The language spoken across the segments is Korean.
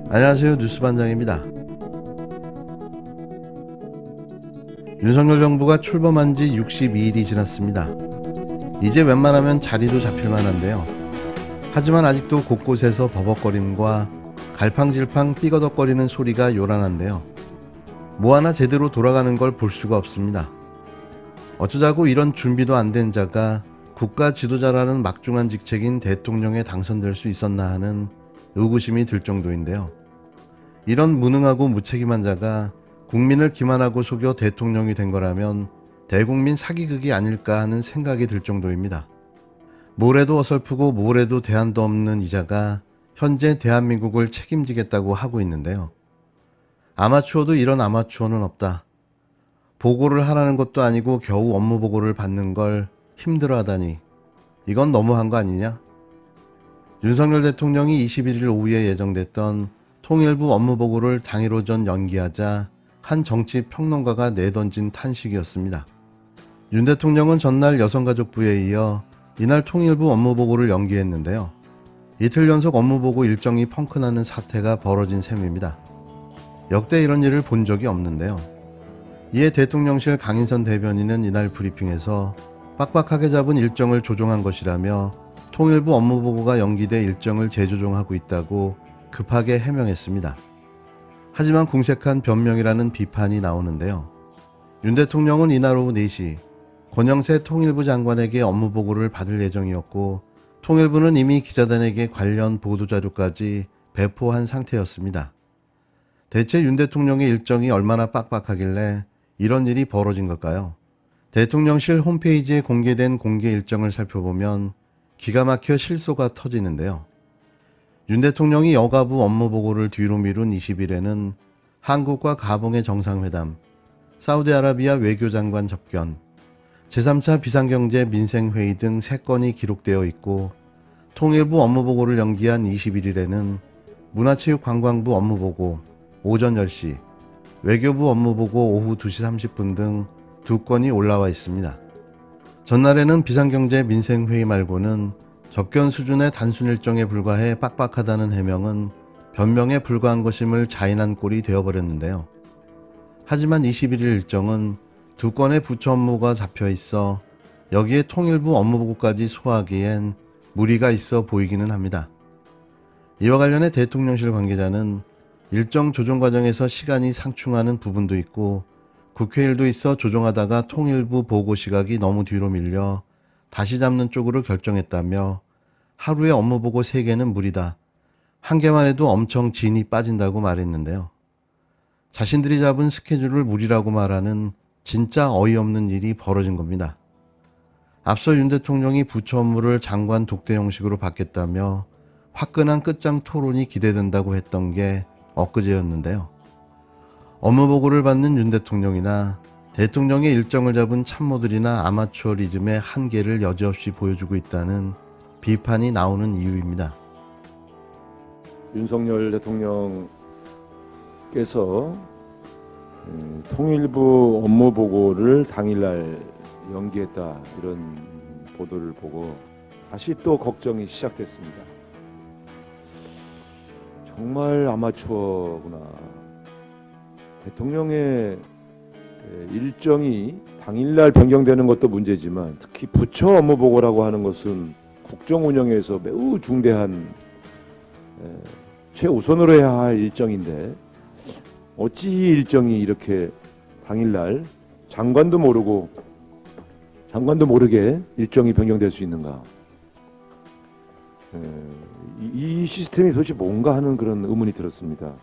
안녕하세요. 뉴스반장입니다. 윤석열 정부가 출범한 지 62일이 지났습니다. 이제 웬만하면 자리도 잡힐 만한데요. 하지만 아직도 곳곳에서 버벅거림과 갈팡질팡 삐거덕거리는 소리가 요란한데요. 뭐 하나 제대로 돌아가는 걸 볼 수가 없습니다. 어쩌자고 이런 준비도 안 된 자가 국가 지도자라는 막중한 직책인 대통령에 당선될 수 있었나 하는 의구심이 들 정도인데요. 이런 무능하고 무책임한 자가 국민을 기만하고 속여 대통령이 된 거라면 대국민 사기극이 아닐까 하는 생각이 들 정도입니다. 뭐래도 어설프고 뭐래도 대안도 없는 이 자가 현재 대한민국을 책임지겠다고 하고 있는데요. 아마추어도 이런 아마추어는 없다. 보고를 하라는 것도 아니고 겨우 업무 보고를 받는 걸 힘들어하다니 이건 너무한 거 아니냐? 윤석열 대통령이 21일 오후에 예정됐던 통일부 업무 보고를 당일 오전 연기하자 한 정치 평론가가 내던진 탄식이었습니다. 윤 대통령은 전날 여성가족부에 이어 이날 통일부 업무 보고를 연기했는데요. 이틀 연속 업무 보고 일정이 펑크나는 사태가 벌어진 셈입니다. 역대 이런 일을 본 적이 없는데요. 이에 대통령실 강인선 대변인은 이날 브리핑에서 빡빡하게 잡은 일정을 조정한 것이라며 통일부 업무 보고가 연기돼 일정을 재조정하고 있다고 급하게 해명했습니다. 하지만 궁색한 변명이라는 비판이 나오는데요. 윤 대통령은 이날 오후 4시 권영세 통일부 장관에게 업무 보고를 받을 예정이었고 통일부는 이미 기자단에게 관련 보도자료까지 배포한 상태였습니다. 대체 윤 대통령의 일정이 얼마나 빡빡하길래 이런 일이 벌어진 걸까요? 대통령실 홈페이지에 공개된 공개 일정을 살펴보면 기가 막혀 실소가 터지는데요. 윤 대통령이 여가부 업무 보고를 뒤로 미룬 20일에는 한국과 가봉의 정상회담, 사우디아라비아 외교장관 접견, 제3차 비상경제 민생회의 등 3건이 기록되어 있고 통일부 업무 보고를 연기한 21일에는 문화체육관광부 업무 보고 오전 10시, 외교부 업무 보고 오후 2시 30분 등 2건이 올라와 있습니다. 전날에는 비상경제 민생회의 말고는 접견 수준의 단순 일정에 불과해 빡빡하다는 해명은 변명에 불과한 것임을 자인한 꼴이 되어버렸는데요. 하지만 21일 일정은 2건의 부처 업무가 잡혀 있어 여기에 통일부 업무 보고까지 소화하기엔 무리가 있어 보이기는 합니다. 이와 관련해 대통령실 관계자는 일정 조정 과정에서 시간이 상충하는 부분도 있고 국회 일도 있어 조정하다가 통일부 보고 시각이 너무 뒤로 밀려 다시 잡는 쪽으로 결정했다며 하루에 업무 보고 3개는 무리다. 1개만 해도 엄청 진이 빠진다고 말했는데요. 자신들이 잡은 스케줄을 무리라고 말하는 진짜 어이없는 일이 벌어진 겁니다. 앞서 윤 대통령이 부처 업무를 장관 독대 형식으로 받겠다며 화끈한 끝장 토론이 기대된다고 했던 게 엊그제였는데요. 업무 보고를 받는 윤 대통령이나 대통령의 일정을 잡은 참모들이나 아마추어리즘의 한계를 여지없이 보여주고 있다는 비판이 나오는 이유입니다. 윤석열 대통령께서 통일부 업무 보고를 당일날 연기했다 이런 보도를 보고 다시 또 걱정이 시작됐습니다. 정말 아마추어구나. 대통령의 일정이 당일날 변경되는 것도 문제지만 특히 부처 업무 보고라고 하는 것은 국정 운영에서 매우 중대한 최우선으로 해야 할 일정인데 어찌 이 일정이 이렇게 당일날 장관도 모르게 일정이 변경될 수 있는가? 이 시스템이 도대체 뭔가 하는 그런 의문이 들었습니다.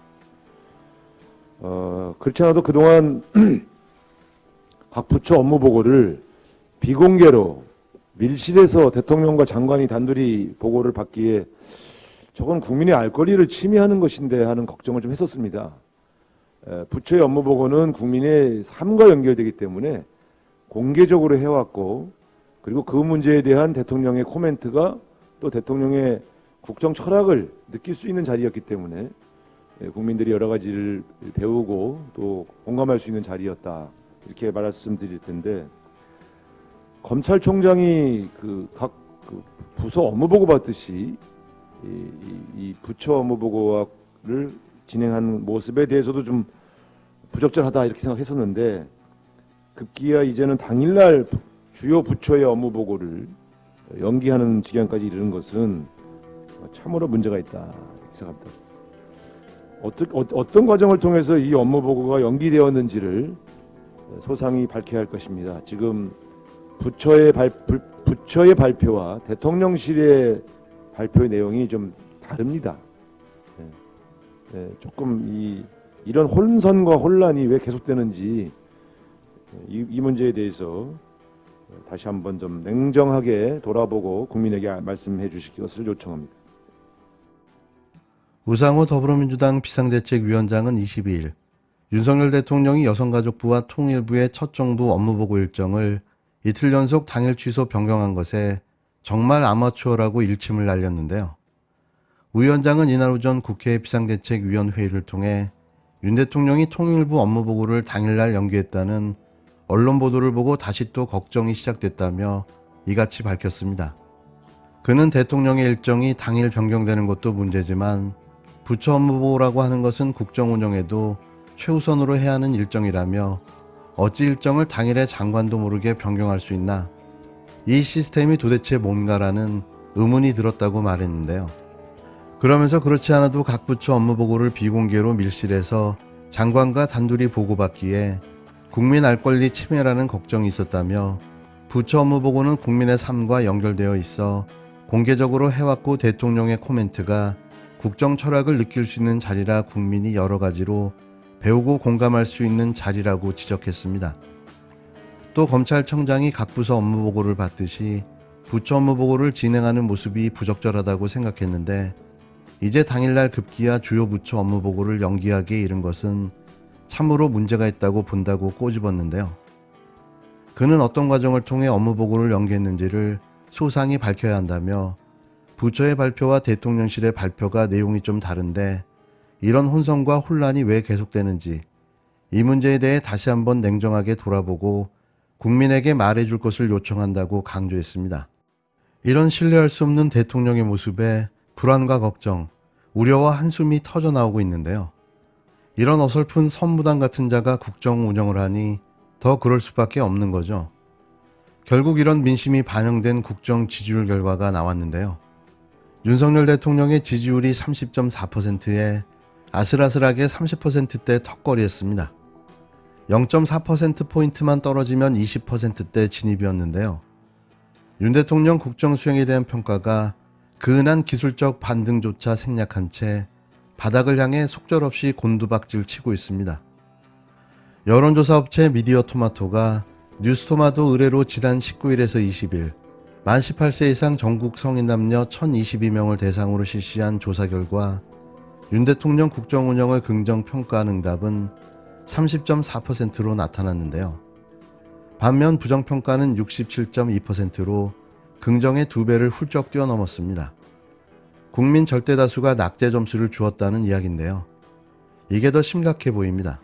그렇지 않아도 그동안 각 부처 업무 보고를 비공개로 밀실에서 대통령과 장관이 단둘이 보고를 받기에 저건 국민의 알 권리를 침해하는 것인데 하는 걱정을 좀 했었습니다. 부처의 업무 보고는 국민의 삶과 연결되기 때문에 공개적으로 해왔고 그리고 그 문제에 대한 대통령의 코멘트가 또 대통령의 국정 철학을 느낄 수 있는 자리였기 때문에 국민들이 여러 가지를 배우고 또 공감할 수 있는 자리였다 이렇게 말씀드릴 텐데 검찰총장이 각 부서 업무 보고 받듯이 이 부처 업무 보고를 진행한 모습에 대해서도 좀 부적절하다 이렇게 생각했었는데 급기야 이제는 당일날 주요 부처의 업무 보고를 연기하는 지경까지 이르는 것은 참으로 문제가 있다 이렇게 생각합니다. 어떤 과정을 통해서 이 업무 보고가 연기되었는지를 소상히 밝혀야 할 것입니다. 지금 부처의 발표와 대통령실의 발표의 내용이 좀 다릅니다. 조금 이런 혼선과 혼란이 왜 계속되는지 이 문제에 대해서 다시 한번 좀 냉정하게 돌아보고 국민에게 말씀해 주실 것을 요청합니다. 우상호 더불어민주당 비상대책위원장은 22일 윤석열 대통령이 여성가족부와 통일부의 첫 정부 업무보고 일정을 이틀 연속 당일 취소 변경한 것에 정말 아마추어라고 일침을 날렸는데요. 우 위원장은 이날 오전 국회 비상대책위원회의를 통해 윤 대통령이 통일부 업무보고를 당일날 연기했다는 언론 보도를 보고 다시 또 걱정이 시작됐다며 이같이 밝혔습니다. 그는 대통령의 일정이 당일 변경되는 것도 문제지만 부처 업무보고라고 하는 것은 국정 운영에도 최우선으로 해야 하는 일정이라며 어찌 일정을 당일에 장관도 모르게 변경할 수 있나? 이 시스템이 도대체 뭔가라는 의문이 들었다고 말했는데요. 그러면서 그렇지 않아도 각 부처 업무보고를 비공개로 밀실에서 장관과 단둘이 보고받기에 국민 알 권리 침해라는 걱정이 있었다며 부처 업무보고는 국민의 삶과 연결되어 있어 공개적으로 해왔고 대통령의 코멘트가 국정 철학을 느낄 수 있는 자리라 국민이 여러 가지로 배우고 공감할 수 있는 자리라고 지적했습니다. 또 검찰청장이 각 부서 업무보고를 받듯이 부처 업무보고를 진행하는 모습이 부적절하다고 생각했는데 이제 당일날 급기야 주요 부처 업무보고를 연기하게 이른 것은 참으로 문제가 있다고 본다고 꼬집었는데요. 그는 어떤 과정을 통해 업무보고를 연기했는지를 소상히 밝혀야 한다며 부처의 발표와 대통령실의 발표가 내용이 좀 다른데 이런 혼선과 혼란이 왜 계속되는지 이 문제에 대해 다시 한번 냉정하게 돌아보고 국민에게 말해줄 것을 요청한다고 강조했습니다. 이런 신뢰할 수 없는 대통령의 모습에 불안과 걱정, 우려와 한숨이 터져나오고 있는데요. 이런 어설픈 선무당 같은 자가 국정 운영을 하니 더 그럴 수밖에 없는 거죠. 결국 이런 민심이 반영된 국정 지지율 결과가 나왔는데요. 윤석열 대통령의 지지율이 30.4%에 아슬아슬하게 30%대 턱걸이했습니다. 0.4%포인트만 떨어지면 20%대 진입이었는데요. 윤 대통령 국정 수행에 대한 평가가 근한 기술적 반등조차 생략한 채 바닥을 향해 속절없이 곤두박질 치고 있습니다. 여론조사 업체 미디어 토마토가 뉴스토마토 의뢰로 지난 19일에서 20일 만 18세 이상 전국 성인 남녀 1022명을 대상으로 실시한 조사 결과 윤 대통령 국정 운영을 긍정 평가한 응답은 30.4%로 나타났는데요. 반면 부정평가는 67.2%로 긍정의 2배를 훌쩍 뛰어넘었습니다. 국민 절대다수가 낙제 점수를 주었다는 이야기인데요. 이게 더 심각해 보입니다.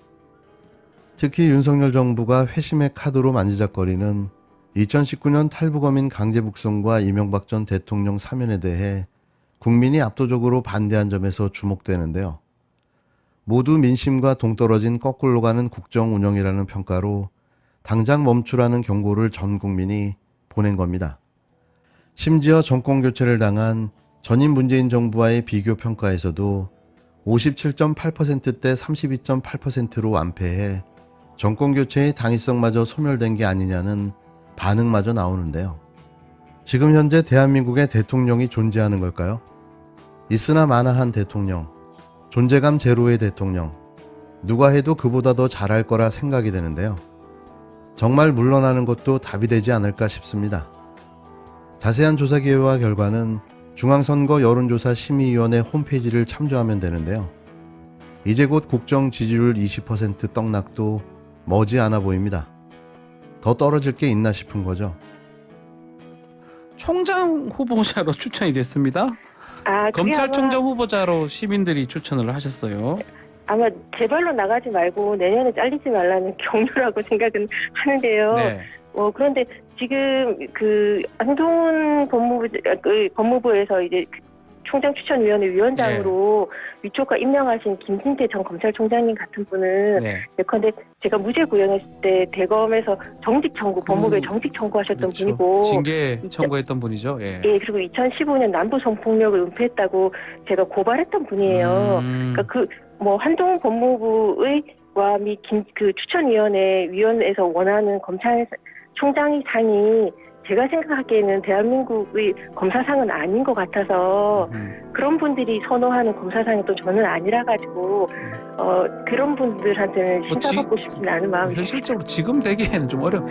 특히 윤석열 정부가 회심의 카드로 만지작거리는 2019년 탈북어민 강제북송과 이명박 전 대통령 사면에 대해 국민이 압도적으로 반대한 점에서 주목되는데요. 모두 민심과 동떨어진 거꾸로 가는 국정 운영이라는 평가로 당장 멈추라는 경고를 전 국민이 보낸 겁니다. 심지어 정권 교체를 당한 전임 문재인 정부와의 비교 평가에서도 57.8%대 32.8%로 완패해 정권 교체의 당위성마저 소멸된 게 아니냐는 반응마저 나오는데요. 지금 현재 대한민국의 대통령이 존재하는 걸까요? 있으나 마나한 대통령, 존재감 제로의 대통령, 누가 해도 그보다 더 잘할 거라 생각이 되는데요. 정말 물러나는 것도 답이 되지 않을까 싶습니다. 자세한 조사 기회와 결과는 중앙선거 여론조사 심의위원회 홈페이지를 참조하면 되는데요. 이제 곧 국정 지지율 20% 떡락도 머지않아 보입니다. 더 떨어질 게 있나 싶은 거죠. 총장 후보자로 추천이 됐습니다. 검찰총장 후보자로 시민들이 추천을 하셨어요. 아마 제발로 나가지 말고 내년에 잘리지 말라는 격려라고 생각은 하는데요. 네. 그런데 지금 그 한동훈 법무부에서 이제 총장 추천위원회 위원장으로 위촉과 임명하신 김진태 전 검찰총장님 같은 분은 네. 예컨대 제가 무죄 구형했을 때 대검에서 정직 청구, 법무부에 정직 청구하셨던 그렇죠. 분이고 징계 청구했던 분이죠. 예. 예, 그리고 2015년 남부 성폭력을 은폐했다고 제가 고발했던 분이에요. 그러니까 뭐 한동훈 법무부의 그 추천위원회 위원회에서 원하는 검찰총장의 상이 제가 생각하기에는 대한민국의 검사상은 아닌 것 같아서 그런 분들이 선호하는 검사상이 또 저는 아니라 가지고 그런 분들한테는 뭐 신사받고 싶진 않은 마음이 현실적으로 지금 되기에는 좀 어려워.